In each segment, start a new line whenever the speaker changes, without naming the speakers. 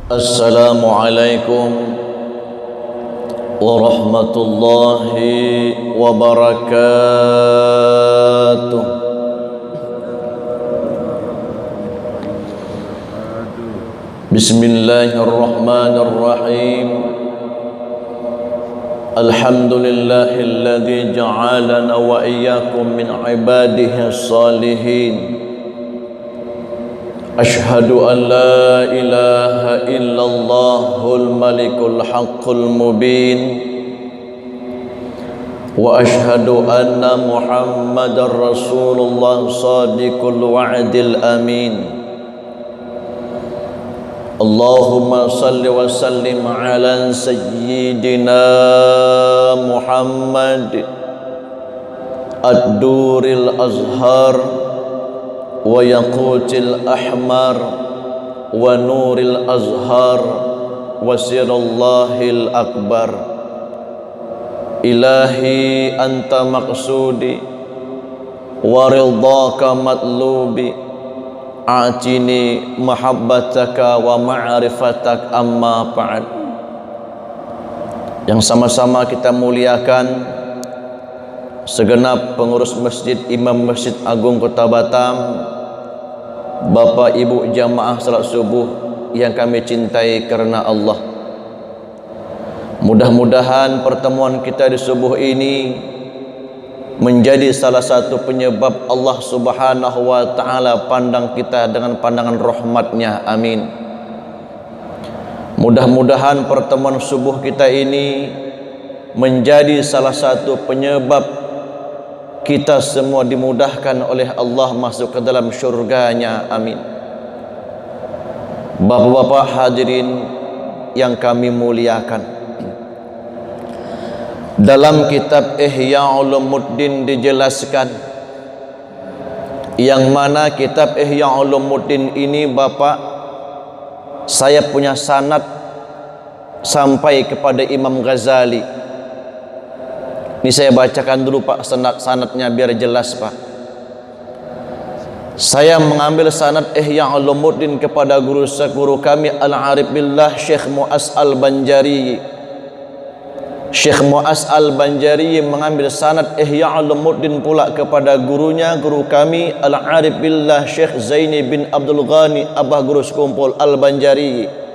Assalamualaikum warahmatullahi wabarakatuh. Bismillahirrahmanirrahim. Alhamdulillahilladzi ja'alana wa iyyakum min ibadihi as-salihin. Ashhadu an la ilaha illallahul malikul haqqul mubin wa ashhadu anna muhammadar rasulullah sadiqul wa'dil amin. Allahumma salli wa sallim ala sayyidina Muhammad ad-duril azhar wa yaqutil ahmar wa nuril azhar wa sirallahil akbar. Ilahi anta maqsudi wa ridhaka matlubi, atini mahabbataka wa ma'rifatak amma ba'd. Yang sama-sama kita muliakan segenap pengurus masjid, Imam Masjid Agung Kota Batam, Bapak Ibu jamaah salat subuh yang kami cintai karena Allah. Mudah-mudahan pertemuan kita di subuh ini menjadi salah satu penyebab Allah Subhanahu wa ta'ala pandang kita dengan pandangan rahmatnya. Amin. Mudah-mudahan pertemuan subuh kita ini menjadi salah satu penyebab kita semua dimudahkan oleh Allah masuk ke dalam syurganya. Amin. Bapak-bapak hadirin yang kami muliakan, dalam kitab Ihya Ulumuddin dijelaskan, yang mana kitab Ihya Ulumuddin ini Bapak, saya punya sanad sampai kepada Imam Ghazali. Ini saya bacakan dulu Pak sanadnya biar jelas Pak. Saya mengambil sanad Ihya Ulumuddin kepada guru kami Al-Arif Billah Syekh Mu'az Al-Banjari. Syekh Mu'az Al-Banjari mengambil sanad Ihya Ulumuddin pula kepada gurunya, guru kami Al-Arif Billah Syekh Zaini bin Abdul Ghani Abah Guru Sekumpul Al-Banjari.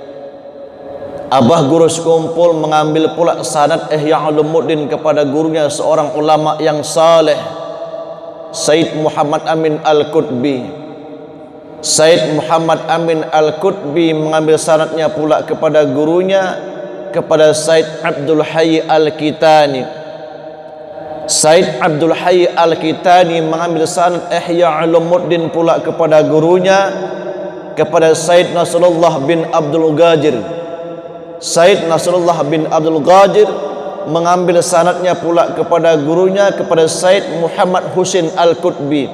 Abah Guru Sekumpul mengambil pula sanad Ihya Ulumuddin kepada gurunya seorang ulama yang saleh, Said Muhammad Amin Al-Qutbi. Said Muhammad Amin Al-Qutbi mengambil sanadnya pula kepada gurunya, kepada Said Abdul Hayy Al-Kitani. Said Abdul Hayy Al-Kitani mengambil sanad Ihya Ulumuddin pula kepada gurunya, kepada Said Nasrullah bin Abdul Ghadir. Said Nasrullah bin Abdul Ghadir mengambil sanadnya pula kepada gurunya, kepada Said Muhammad Husin Al-Qutbi.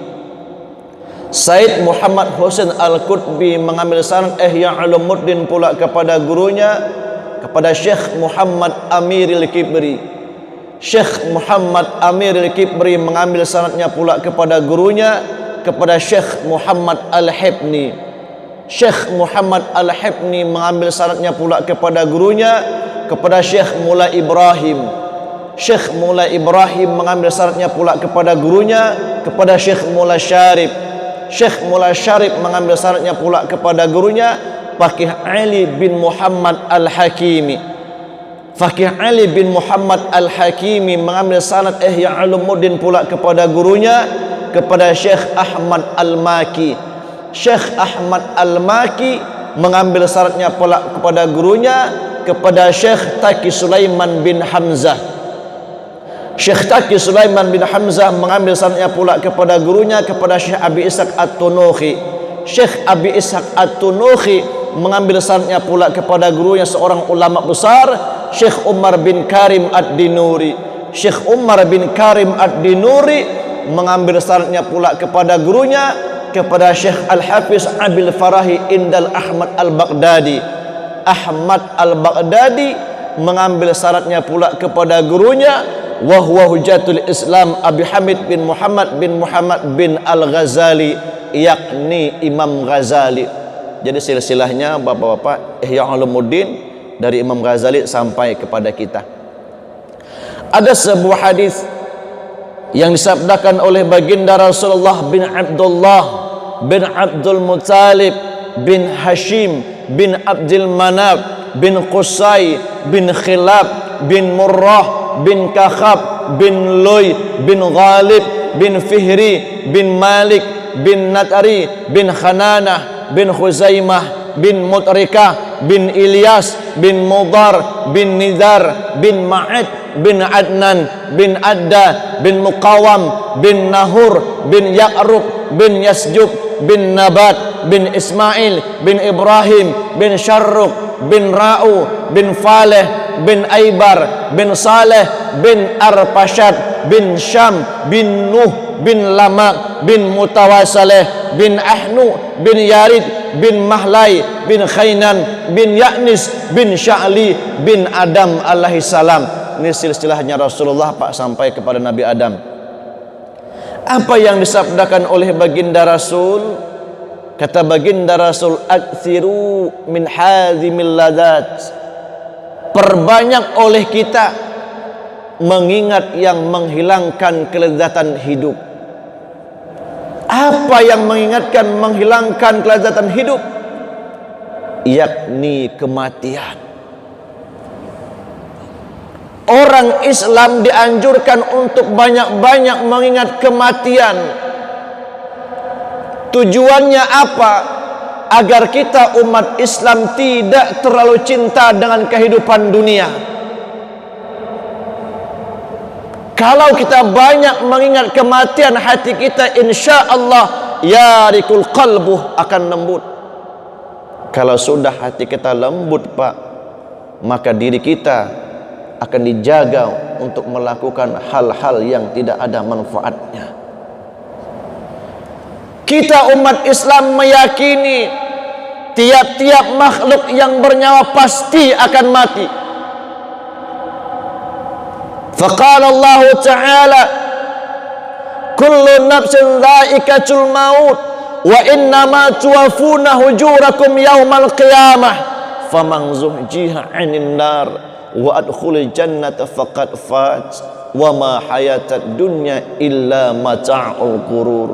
Said Muhammad Husin Al-Qutbi mengambil sanad Ihya Ulumuddin pula kepada gurunya, kepada Syekh Muhammad Amiril Kibri. Syekh Muhammad Amiril Kibri mengambil sanadnya pula kepada gurunya, kepada Syekh Muhammad Al-Hibni. Syekh Muhammad Al-Hibni mengambil sanadnya pula kepada gurunya, kepada Syekh Mula Ibrahim. Syekh Mula Ibrahim mengambil sanadnya pula kepada gurunya, kepada Syekh Mula Syarif. Syekh Mula Syarif mengambil sanadnya pula kepada gurunya, Faqih Ali bin Muhammad Al-Hakimi. Faqih Ali bin Muhammad Al-Hakimi mengambil sanad Ihya Ulumuddin pula kepada gurunya, kepada Syekh Ahmad Al-Maki. Syekh Ahmad Al-Maki mengambil sanadnya pula kepada gurunya, kepada Syekh Taqi Sulaiman bin Hamzah. Syekh Taqi Sulaiman bin Hamzah mengambil sanadnya pula kepada gurunya, kepada Syekh Abi Ishaq At-Tunuhi. Syekh Abi Ishaq At-Tunuhi mengambil sanadnya pula kepada gurunya seorang ulama besar, Syekh Umar bin Karim Ad-Dinuri. Syekh Umar bin Karim Ad-Dinuri mengambil sanadnya pula kepada gurunya, kepada Syekh Al-Hafiz Abil Farahi Indal Ahmad Al-Baghdadi. Ahmad Al-Baghdadi mengambil sanadnya pula kepada gurunya, wa huwa Hujjatul Islam Abi Hamid bin Muhammad bin Al-Ghazali, yakni Imam Ghazali. Jadi silsilahnya bapak-bapak Ihya Ulumuddin dari Imam Ghazali sampai kepada kita. Ada sebuah hadis yang disabdakan oleh baginda Rasulullah bin Abdullah bin Abdul Muttalib bin Hashim bin Abdul Manaf bin Qusay bin Khilab bin Murrah bin Kakhab bin Luy bin Ghalib bin Fihri bin Malik bin Natari bin Khananah bin Khuzaimah bin Mutrikah bin Ilyas bin Mudar bin Nizar bin Ma'ad bin Adnan bin Adda bin Muqawam bin Nahur bin Ya'rub bin Yasjub bin Nabat bin Ismail bin Ibrahim bin Syarruk bin Ra'u bin Faleh bin Aibar bin Saleh bin Arpashad bin Syam bin Nuh bin Lamak bin Mutawasaleh bin Ahnu bin Yarid bin Mahlai bin Khainan bin Ya'nis bin Sya'li bin Adam alaihi salam. Ini silsilahnya Rasulullah Pak sampai kepada Nabi Adam. Apa yang disabdakan oleh baginda Rasul? Kata baginda Rasul, akthiru min hazimil ladat. Perbanyak oleh kita mengingat yang menghilangkan kelezatan hidup. Apa yang mengingatkan menghilangkan kelezatan hidup? Yakni kematian. Orang Islam dianjurkan untuk banyak-banyak mengingat kematian. Tujuannya apa? Agar kita umat Islam tidak terlalu cinta dengan kehidupan dunia. Kalau kita banyak mengingat kematian, hati kita insya Allah yarikul qalbuh akan lembut. Kalau sudah hati kita lembut Pak, maka diri kita akan dijaga untuk melakukan hal-hal yang tidak ada manfaatnya. Kita umat Islam meyakini tiap-tiap makhluk yang bernyawa pasti akan mati. Faqala Allah Ta'ala, kullu nafsin dha'iqatul maut wa innama tuwaffuna hujurakum yaumal qiyamah faman zuhjiha 'anil nar wa adkhulil jannata faqad faz wa ma hayatad dunya illa mata'ul ghurur.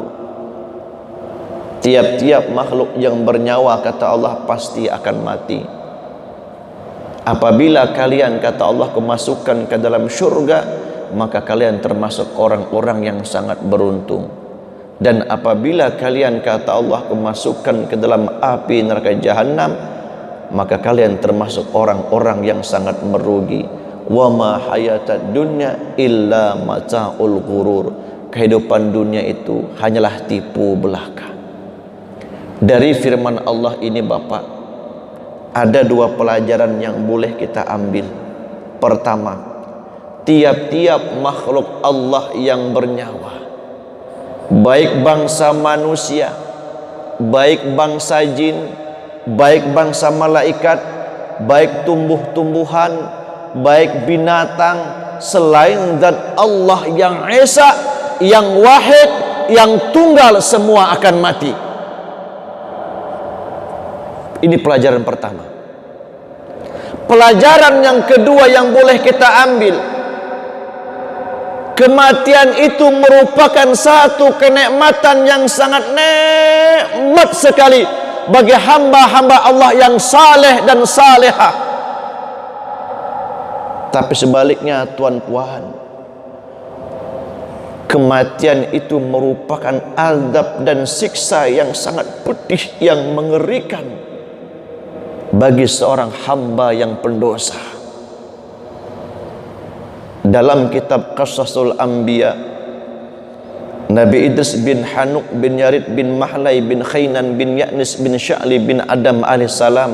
Tiap-tiap makhluk yang bernyawa kata Allah pasti akan mati. Apabila kalian kata Allah kemasukkan ke dalam syurga, maka kalian termasuk orang-orang yang sangat beruntung. Dan apabila kalian kata Allah kemasukkan ke dalam api neraka jahanam, maka kalian termasuk orang-orang yang sangat merugi. Wa ma hayatad dunya illa mata'ul ghurur. Kehidupan dunia itu hanyalah tipu belaka. Dari firman Allah ini Bapak, ada dua pelajaran yang boleh kita ambil. Pertama, tiap-tiap makhluk Allah yang bernyawa, baik bangsa manusia, baik bangsa jin, baik bangsa malaikat, baik tumbuh-tumbuhan, baik binatang, selain zat Allah yang Esa, yang Wahid, yang tunggal, semua akan mati. Ini pelajaran pertama. Pelajaran yang kedua yang boleh kita ambil, kematian itu merupakan satu kenikmatan yang sangat nikmat sekali bagi hamba-hamba Allah yang saleh dan salehah. Tapi sebaliknya tuan puan, kematian itu merupakan azab dan siksa yang sangat pedih, yang mengerikan bagi seorang hamba yang pendosa. Dalam kitab Qasasul Anbiya, Nabi Idris bin Hanuk bin Yarid bin Mahlai bin Khainan bin Ya'nis bin Sya'li bin Adam alaihissalam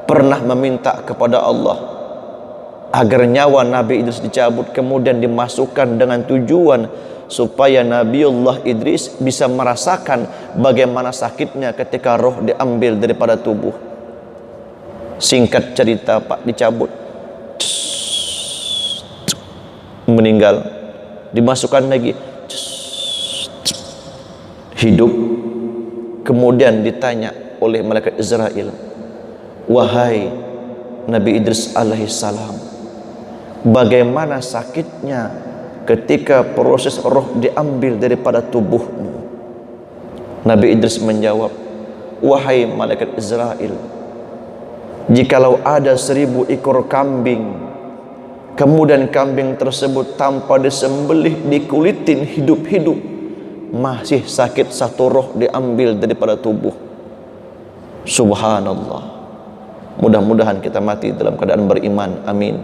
pernah meminta kepada Allah agar nyawa Nabi Idris dicabut, kemudian dimasukkan dengan tujuan supaya Nabiullah Idris bisa merasakan bagaimana sakitnya ketika roh diambil daripada tubuh. Singkat cerita Pak, dicabut, meninggal, dimasukkan lagi, hidup. Kemudian ditanya, oleh malaikat Israel. Wahai Nabi Idris alaihissalam, bagaimana sakitnya ketika proses roh diambil daripada tubuhmu? Nabi Idris menjawab, wahai malaikat Israel, jikalau ada 1000 ekor kambing, kemudian kambing tersebut tanpa disembelih, dikulitin hidup-hidup, masih sakit satu roh diambil daripada tubuh. Subhanallah. Mudah-mudahan kita mati dalam keadaan beriman. Amin.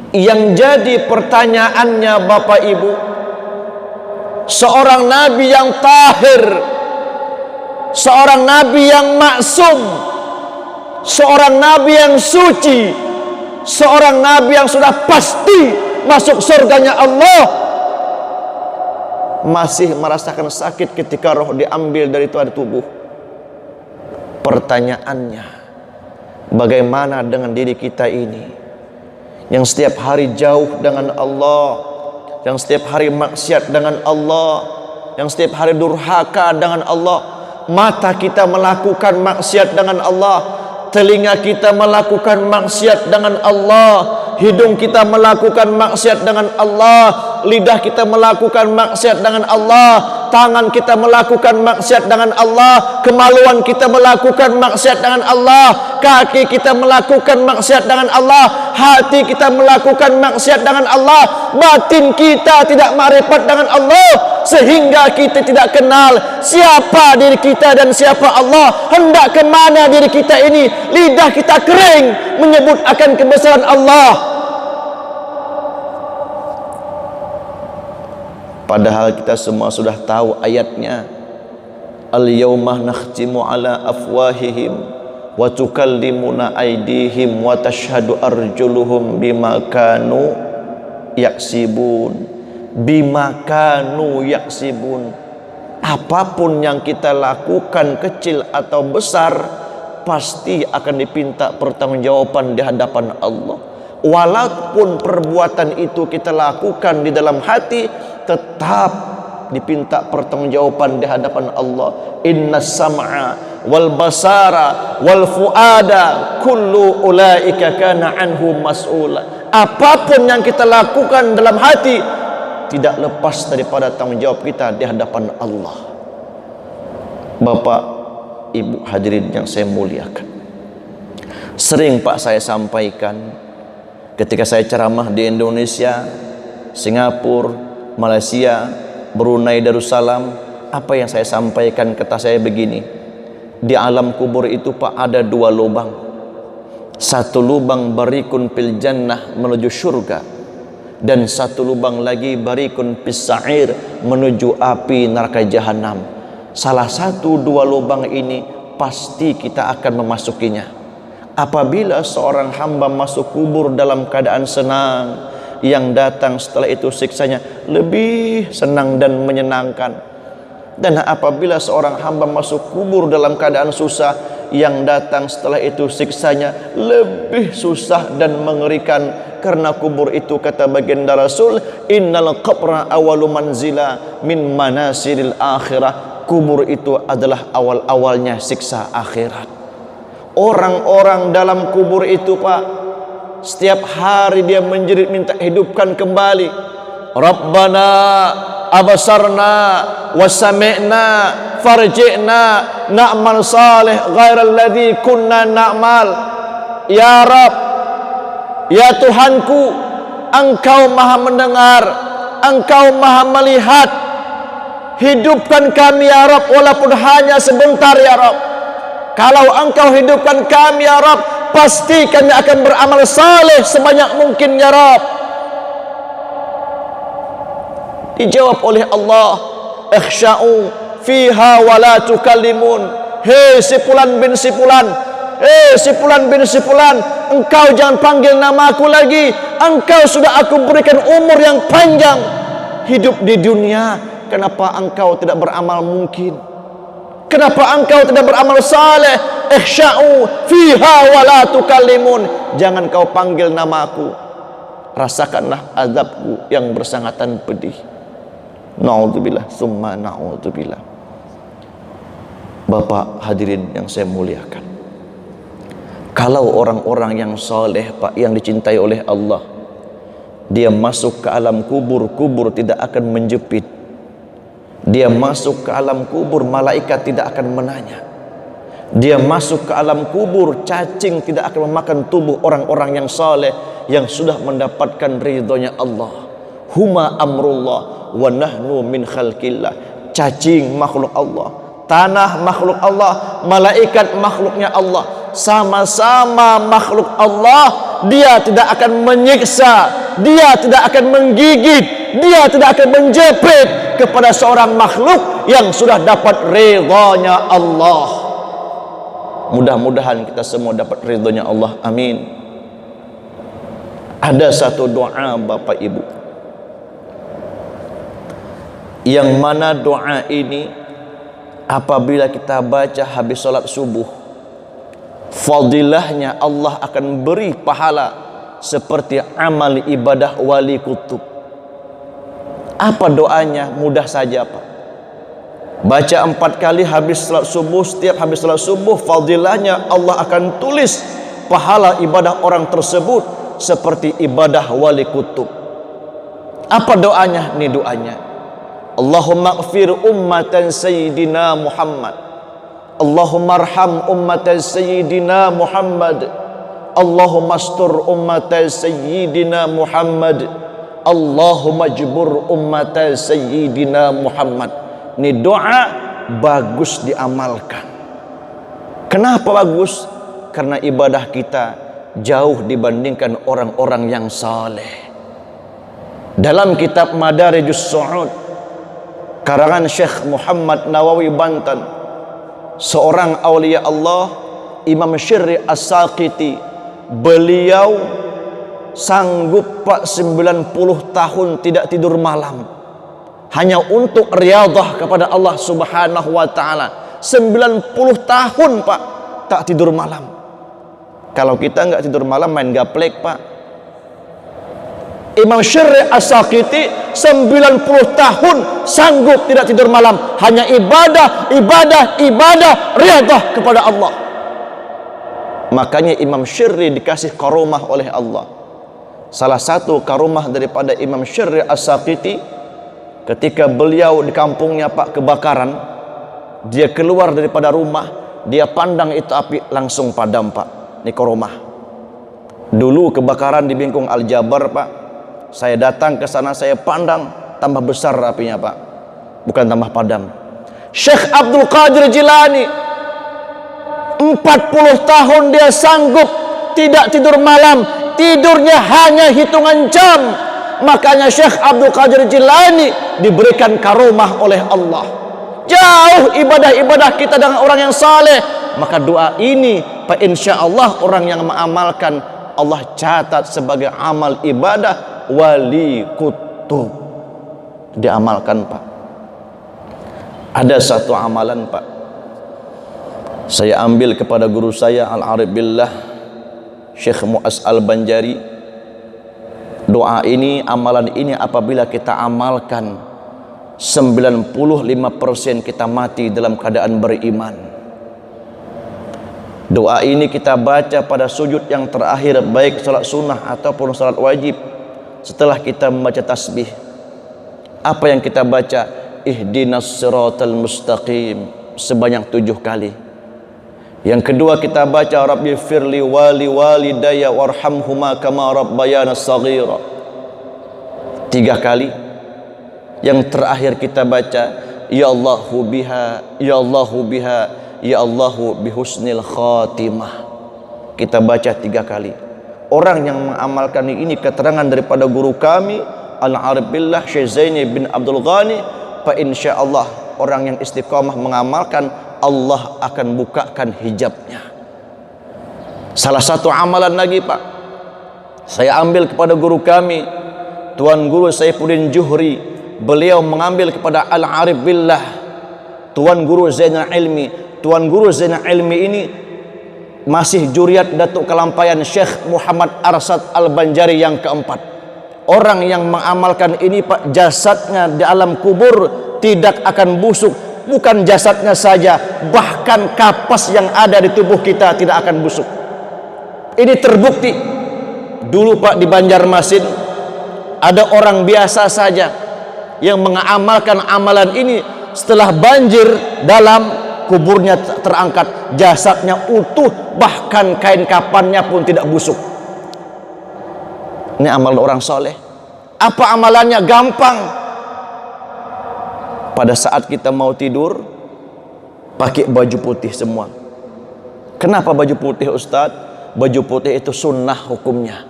Yang jadi pertanyaannya Bapak Ibu, seorang nabi yang tahir, seorang nabi yang maksum, seorang nabi yang suci, seorang nabi yang sudah pasti masuk surganya Allah, masih merasakan sakit ketika roh diambil dari tubuh. Pertanyaannya, bagaimana dengan diri kita ini yang setiap hari jauh dengan Allah, yang setiap hari maksiat dengan Allah, yang setiap hari durhaka dengan Allah? Mata kita melakukan maksiat dengan Allah, telinga kita melakukan maksiat dengan Allah, hidung kita melakukan maksiat dengan Allah, lidah kita melakukan maksiat dengan Allah, tangan kita melakukan maksiat dengan Allah, kemaluan kita melakukan maksiat dengan Allah, kaki kita melakukan maksiat dengan Allah, hati kita melakukan maksiat dengan Allah, batin kita tidak ma'rifat dengan Allah, sehingga kita tidak kenal siapa diri kita dan siapa Allah. Hendak ke mana diri kita ini? Lidah kita kering menyebut akan kebesaran Allah, padahal kita semua sudah tahu ayatnya. Al-yawma nakhtimu ala afwahihim wa tukallimuna aydihim wa tashhadu arjuluhum bima kanu yaksibun. Bima kanu yaksibun. Apapun yang kita lakukan, kecil atau besar, pasti akan dipinta pertanggungjawaban di hadapan Allah. Walaupun perbuatan itu kita lakukan di dalam hati, tetap dipinta pertanggungjawaban di hadapan Allah. Innas sam'a wal basara wal fuada kullu ulaika kana anhu mas'ula. Apapun yang kita lakukan dalam hati tidak lepas daripada tanggung jawab kita di hadapan Allah. Bapak, Ibu hadirin yang saya muliakan, sering Pak saya sampaikan ketika saya ceramah di Indonesia, Singapura, Malaysia, Brunei Darussalam, apa yang saya sampaikan kata saya begini, di alam kubur itu Pak ada 2 lubang. Satu lubang barikun fil jannah menuju surga, dan satu lubang lagi barikun fis sa'ir menuju api neraka jahanam. Salah satu 2 lubang ini pasti kita akan memasukinya. Apabila seorang hamba masuk kubur dalam keadaan senang, yang datang setelah itu siksanya lebih senang dan menyenangkan. Dan apabila seorang hamba masuk kubur dalam keadaan susah, yang datang setelah itu siksanya lebih susah dan mengerikan. Karena kubur itu, kata baginda Rasul, innal qabra awalu manzila min manasiril akhirah. Kubur itu adalah awal-awalnya siksa akhirat. Orang-orang dalam kubur itu Pak, setiap hari dia menjerit minta hidupkan kembali. Rabbana abasarna wasami'na farji'na na'mal salih ghairal ladzi kunna na'mal. Ya Rabb, ya Tuhanku, Engkau maha mendengar, Engkau maha melihat. Hidupkan kami ya Rabb, walaupun hanya sebentar ya Rabb. Kalau Engkau hidupkan kami ya Rabb, pasti kami akan beramal saleh sebanyak mungkin ya Rabb. Dijawab oleh Allah, ikhsya'u fiha wa la tukallimun. Hei si Fulan bin si Fulan, hei si Fulan bin si Fulan, engkau jangan panggil nama aku lagi. Engkau sudah aku berikan umur yang panjang hidup di dunia. Kenapa engkau tidak beramal mungkin? Kenapa engkau tidak beramal saleh? Ikhsya'u fiha wa la tukallimun. Jangan kau panggil namaku, rasakanlah azabku yang bersangatan pedih. Na'udzubillah, summa na'udzubillah. Bapak hadirin yang saya muliakan, kalau orang-orang yang saleh Pak, yang dicintai oleh Allah, dia masuk ke alam kubur, kubur tidak akan menjepit. Dia masuk ke alam kubur, malaikat tidak akan menanya. Dia masuk ke alam kubur, cacing tidak akan memakan tubuh orang-orang yang saleh, yang sudah mendapatkan ridhonya Allah. Huma amrullah wa nahnu min khalqillah. Cacing makhluk Allah, tanah makhluk Allah, malaikat makhluknya Allah, sama-sama makhluk Allah. Dia tidak akan menyiksa, dia tidak akan menggigit, dia tidak akan menjepit kepada seorang makhluk yang sudah dapat ridhonya Allah. Mudah-mudahan kita semua dapat ridhonya Allah, amin. Ada satu doa Bapak Ibu, yang mana doa ini apabila kita baca habis sholat subuh, fadilahnya Allah akan beri pahala seperti amal ibadah wali kutub. Apa doanya? Mudah saja Pak. Baca 4 kali habis salat subuh. Setiap habis salat subuh, fadilahnya Allah akan tulis pahala ibadah orang tersebut seperti ibadah wali kutub. Apa doanya? Ini doanya: Allahumma ighfir ummatan sayyidina Muhammad, Allahumma arham ummatan sayyidina Muhammad, Allahumma astur ummatan sayyidina Muhammad, Allahumma jbur ummatan sayyidina Muhammad. Ini doa bagus diamalkan. Kenapa bagus? Karena ibadah kita jauh dibandingkan orang-orang yang saleh. Dalam kitab Madarijus Su'ud karangan Syekh Muhammad Nawawi Banten, seorang aulia Allah, Imam Syirri As-Saqiti, beliau sanggup Pak 90 tahun tidak tidur malam hanya untuk riyadhah kepada Allah Subhanahu wa taala. 90 tahun Pak tak tidur malam. Kalau kita enggak tidur malam main gaplek Pak. Imam Syirri As-Saqiti 90 tahun sanggup tidak tidur malam, hanya ibadah riyadhah kepada Allah. Makanya Imam Syirri dikasih karomah oleh Allah. Salah satu karomah daripada Imam Syirri As-Saqiti, ketika beliau di kampungnya Pak kebakaran, dia keluar daripada rumah, dia pandang itu api langsung padam Pak. Ini karomah. Dulu kebakaran di Bingkung Al-Jabar Pak, saya datang ke sana, saya pandang tambah besar apinya Pak, bukan tambah padam. Syekh Abdul Qadir Jilani 40 tahun dia sanggup tidak tidur malam, tidurnya hanya hitungan jam. Makanya Syekh Abdul Qadir Jilani diberikan karomah oleh Allah. Jauh ibadah-ibadah kita dengan orang yang saleh. Maka doa ini Pak, insya Allah orang yang mengamalkan, Allah catat sebagai amal ibadah wali kutub. Diamalkan Pak. Ada satu amalan Pak, saya ambil kepada guru saya Al-Arif Billah Syekh Mu'az Al-Banjari. Doa ini, amalan ini apabila kita amalkan, 95% kita mati dalam keadaan beriman. Doa ini kita baca pada sujud yang terakhir, baik salat sunnah ataupun salat wajib. Setelah kita membaca tasbih, apa yang kita baca? Ihdinas siratal mustaqim sebanyak 7 kali. Yang kedua kita baca Rabbi firli wali walidayya warhamhuma kama rabbayana saghira 3 kali. Yang terakhir kita baca ya Allahu biha, ya Allahu biha, ya Allahu bihusnil khatimah. Kita baca 3 kali. Orang yang mengamalkan ini keterangan daripada guru kami Al-Arif Billah Syekh Zaini bin Abdul Ghani, fa insyaallah orang yang istiqamah mengamalkan, Allah akan bukakan hijabnya. Salah satu amalan lagi Pak, saya ambil kepada guru kami Tuan Guru Saifuddin Juhri. Beliau mengambil kepada Al-Arif Billah Tuan Guru Zainal Ilmi. Tuan Guru Zainal Ilmi ini masih juriat Datuk Kelampayan Syekh Muhammad Arsad Al-Banjari yang keempat. Orang yang mengamalkan ini Pak, jasadnya di alam kubur tidak akan busuk, Bukan jasadnya saja, bahkan kapas yang ada di tubuh kita tidak akan busuk. Ini terbukti. Dulu Pak di Banjarmasin ada orang biasa saja yang mengamalkan amalan ini. Setelah banjir dalam, kuburnya terangkat, jasadnya utuh, bahkan kain kapannya pun tidak busuk. Ini amalan orang soleh. Apa amalannya? Gampang. Pada saat kita mau tidur, pakai baju putih semua. Kenapa baju putih, Ustadz? Baju putih itu sunnah hukumnya.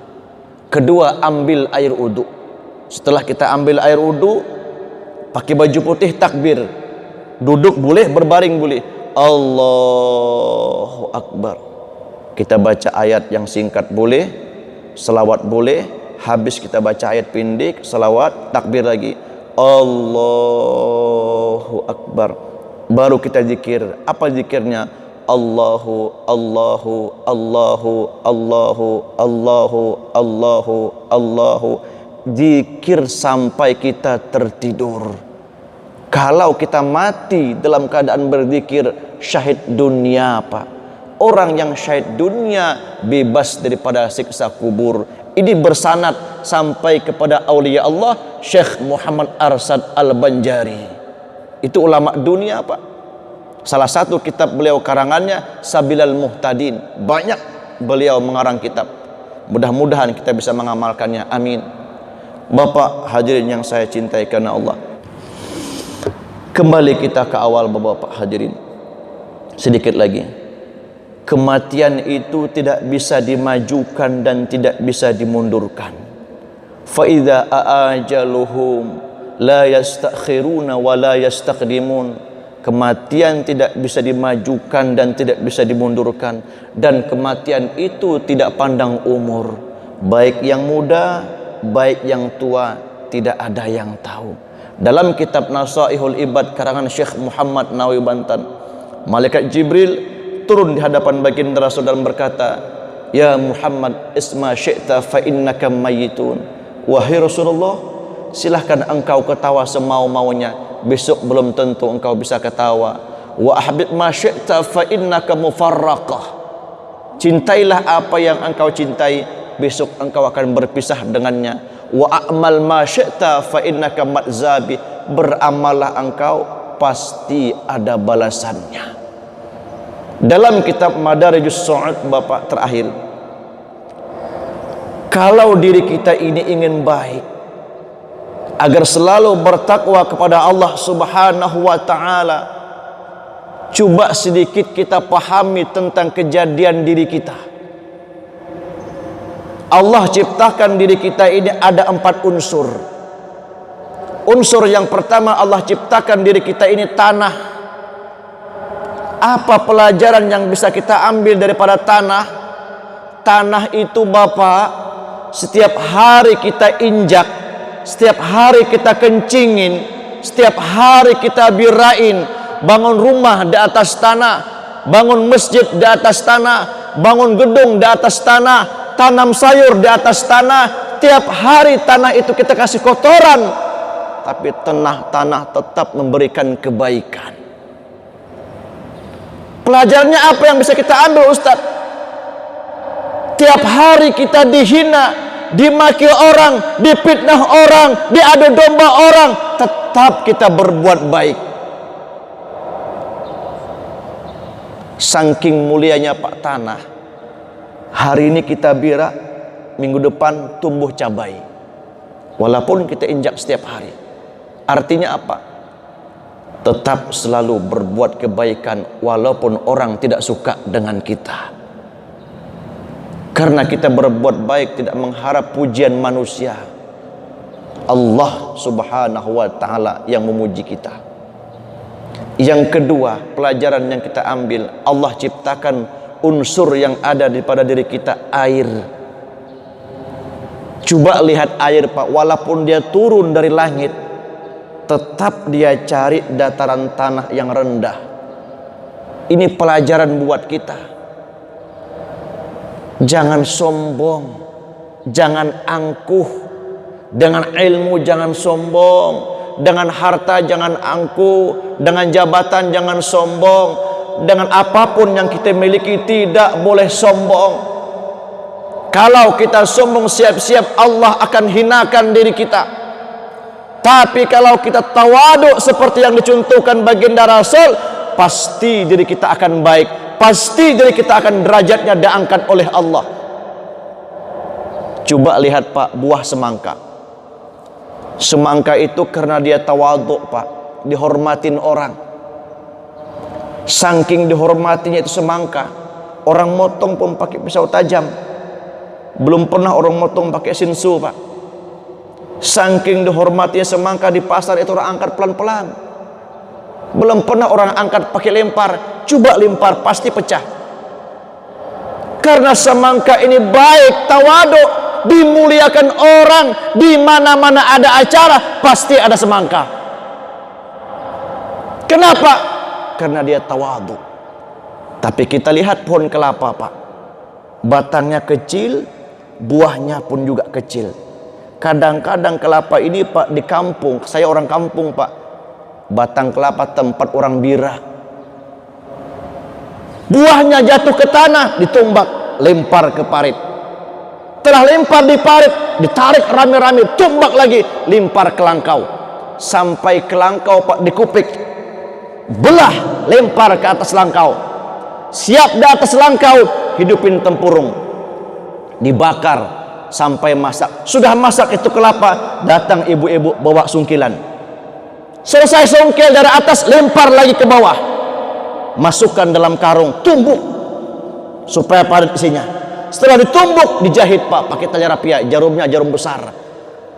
Kedua, ambil air wudu. Setelah kita ambil air wudu, pakai baju putih, takbir. Duduk boleh, berbaring boleh. Allahu Akbar. Kita baca ayat yang singkat boleh, selawat boleh. Habis kita baca ayat pendek, selawat, takbir lagi. Allahu Akbar. Baru kita zikir. Apa zikirnya? Allahu, Allahu, Allahu, Allahu, Allahu, Allahu, Allahu. Zikir sampai kita tertidur. Kalau kita mati dalam keadaan berzikir, syahid dunia Pak. Orang yang syahid dunia bebas daripada siksa kubur. Ini bersanad sampai kepada aulia Allah Syekh Muhammad Arsad Al-Banjari. Itu ulama dunia Pak. Salah satu kitab beliau karangannya Sabilal Muhtadin. Banyak beliau mengarang kitab. Mudah-mudahan kita bisa mengamalkannya. Amin. Bapak hadirin yang saya cintai karena Allah. Kembali kita ke awal Bapak hadirin. Sedikit lagi. Kematian itu tidak bisa dimajukan dan tidak bisa dimundurkan. Fa idza aajaluhum la yastakhiruna wa la yastaqdimun. Kematian tidak bisa dimajukan dan tidak bisa dimundurkan, dan kematian itu tidak pandang umur. Baik yang muda, baik yang tua, tidak ada yang tahu. Dalam kitab Nasaihul Ibad karangan Syekh Muhammad Nawawi Bantan, malaikat Jibril turun di hadapan baginda Rasul dan berkata, "Ya Muhammad, isma syi'ta fa innaka mayyitun." Wahai Rasulullah, silahkan engkau ketawa semau-maunya, besok belum tentu engkau bisa ketawa. Wa ahbib ma syi'ta fa innaka mufarraqah. Cintailah apa yang engkau cintai, besok engkau akan berpisah dengannya. Wa a'mal ma syi'ta fa innaka madzabi. Beramallah engkau, pasti ada balasannya. Dalam kitab Madarijus Su'ud Bapak terakhir, kalau diri kita ini ingin baik, agar selalu bertakwa kepada Allah Subhanahu wa ta'ala, coba sedikit kita pahami tentang kejadian diri kita. Allah ciptakan diri kita ini ada 4 unsur. Unsur yang pertama, Allah ciptakan diri kita ini tanah. Apa pelajaran yang bisa kita ambil daripada tanah? Tanah itu Bapak, setiap hari kita injak, setiap hari kita kencingin, setiap hari kita birain. Bangun rumah di atas tanah, bangun masjid di atas tanah, bangun gedung di atas tanah, tanam sayur di atas tanah. Tiap hari tanah itu kita kasih kotoran, tapi tanah tetap memberikan kebaikan. Pelajarannya apa yang bisa kita ambil Ustaz? Tiap hari kita dihina, dimaki orang, dipitnah orang, diadu domba orang, tetap kita berbuat baik. Saking mulianya Pak tanah, hari ini kita bira, minggu depan tumbuh cabai. Walaupun kita injak setiap hari. Artinya apa? Tetap selalu berbuat kebaikan walaupun orang tidak suka dengan kita. Karena kita berbuat baik tidak mengharap pujian manusia. Allah Subhanahu wa ta'ala yang memuji kita. Yang kedua, pelajaran yang kita ambil, Allah ciptakan unsur yang ada pada diri kita, air. Coba lihat air Pak, walaupun dia turun dari langit, tetap dia cari dataran tanah yang rendah. Ini pelajaran buat kita. Jangan sombong, jangan angkuh. Dengan ilmu jangan sombong, dengan harta jangan angkuh, dengan jabatan jangan sombong, dengan apapun yang kita miliki tidak boleh sombong. Kalau kita sombong, siap-siap Allah akan hinakan diri kita. Tapi kalau kita tawaduk seperti yang dicontohkan baginda Rasul, pasti diri kita akan baik, pasti diri kita akan derajatnya diangkat oleh Allah. Coba lihat Pak, buah semangka. Semangka itu karena dia tawaduk Pak, dihormatin orang. Saking dihormatinya itu semangka, orang motong pun pakai pisau tajam. Belum pernah orang motong pakai sinsu Pak. Saking dihormatinya semangka, di pasar itu orang angkat pelan-pelan. Belum pernah orang angkat pakai lempar. Coba lempar pasti pecah. Karena semangka ini baik, tawaduk, dimuliakan orang. Di mana-mana ada acara pasti ada semangka. Kenapa? Karena dia tawaduk. Tapi kita lihat pohon kelapa Pak, batangnya kecil, buahnya pun juga kecil. Kadang-kadang kelapa ini Pak, di kampung, saya orang kampung Pak, batang kelapa tempat orang bira. Buahnya jatuh ke tanah, ditumbak, lempar ke parit. Telah lempar di parit, ditarik rame-rame, tumbak lagi, lempar ke langkau. Sampai ke langkau Pak, dikupik, belah, lempar ke atas langkau. Siap di atas langkau, hidupin tempurung, dibakar sampai masak. Sudah masak itu kelapa, datang ibu-ibu bawa sungkilan. Selesai sungkil dari atas, lempar lagi ke bawah, masukkan dalam karung, tumbuk supaya padat isinya. Setelah ditumbuk, dijahit Pak, pakai tali rapia, jarumnya jarum besar.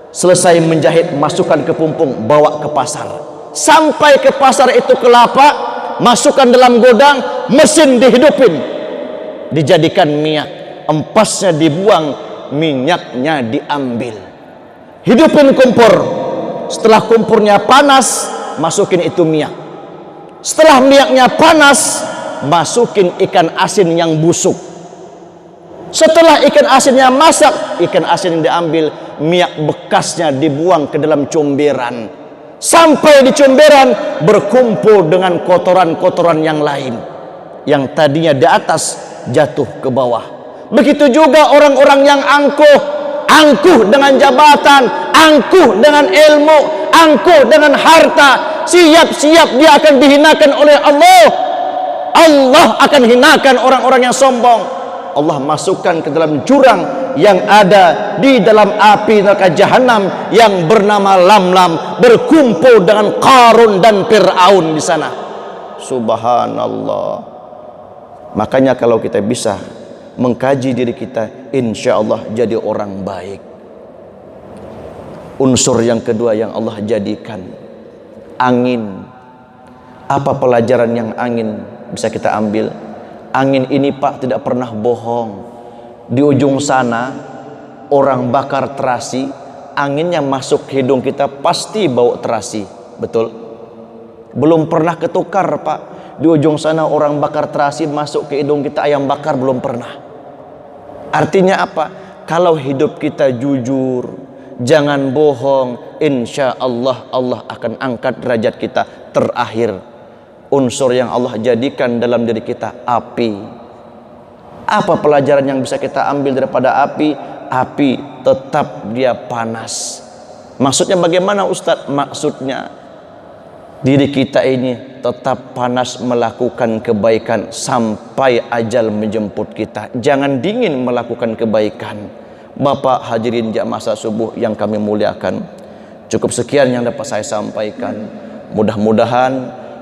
Selesai menjahit, masukkan ke pumpung, bawa ke pasar. Sampai ke pasar itu kelapa, masukkan dalam godang, mesin dihidupin, dijadikan minyak. Empasnya dibuang, minyaknya diambil. Hidupin kompor. Setelah kompornya panas, masukin itu minyak. Setelah minyaknya panas, masukin ikan asin yang busuk. Setelah ikan asinnya masak, ikan asin yang diambil, minyak bekasnya dibuang ke dalam comberan. Sampai di comberan berkumpul dengan kotoran-kotoran yang lain, yang tadinya di atas jatuh ke bawah. Begitu juga orang-orang yang angkuh dengan jabatan, angkuh dengan ilmu, angkuh dengan harta, siap-siap dia akan dihinakan oleh Allah. Allah akan hinakan orang-orang yang sombong. Allah masukkan ke dalam jurang yang ada di dalam api neraka jahanam yang bernama Lamlam, berkumpul dengan Qarun dan Fir'aun di sana. Subhanallah. Makanya kalau kita bisa mengkaji diri kita, insya Allah jadi orang baik. Unsur yang kedua yang Allah jadikan, angin. Apa pelajaran yang angin bisa kita ambil? Angin ini Pak tidak pernah bohong. Di ujung sana orang bakar terasi, anginnya masuk ke hidung kita pasti bau terasi. Betul? Belum pernah ketukar Pak. Di ujung sana orang bakar terasi, masuk ke hidung kita ayam bakar, belum pernah. Artinya apa? Kalau hidup kita jujur, jangan bohong, insya Allah Allah akan angkat derajat kita. Terakhir, unsur yang Allah jadikan dalam diri kita, api. Apa pelajaran yang bisa kita ambil daripada api? Api tetap dia panas. Maksudnya bagaimana Ustadz? Maksudnya diri kita ini tetap panas melakukan kebaikan sampai ajal menjemput kita. Jangan dingin melakukan kebaikan. Bapak hadirin jamaah subuh yang kami muliakan, cukup sekian yang dapat saya sampaikan. Mudah-mudahan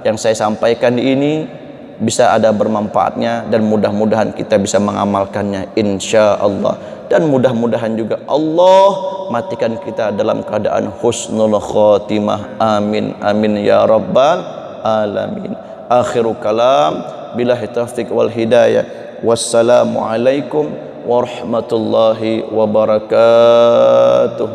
yang saya sampaikan ini bisa ada bermanfaatnya, dan mudah-mudahan kita bisa mengamalkannya insya Allah. Dan mudah-mudahan juga Allah matikan kita dalam keadaan husnul khotimah. Amin amin ya rabbal alamin. Akhiru kalam, billahi taufiq wal hidayah. Wassalamualaikum warahmatullahi wabarakatuh.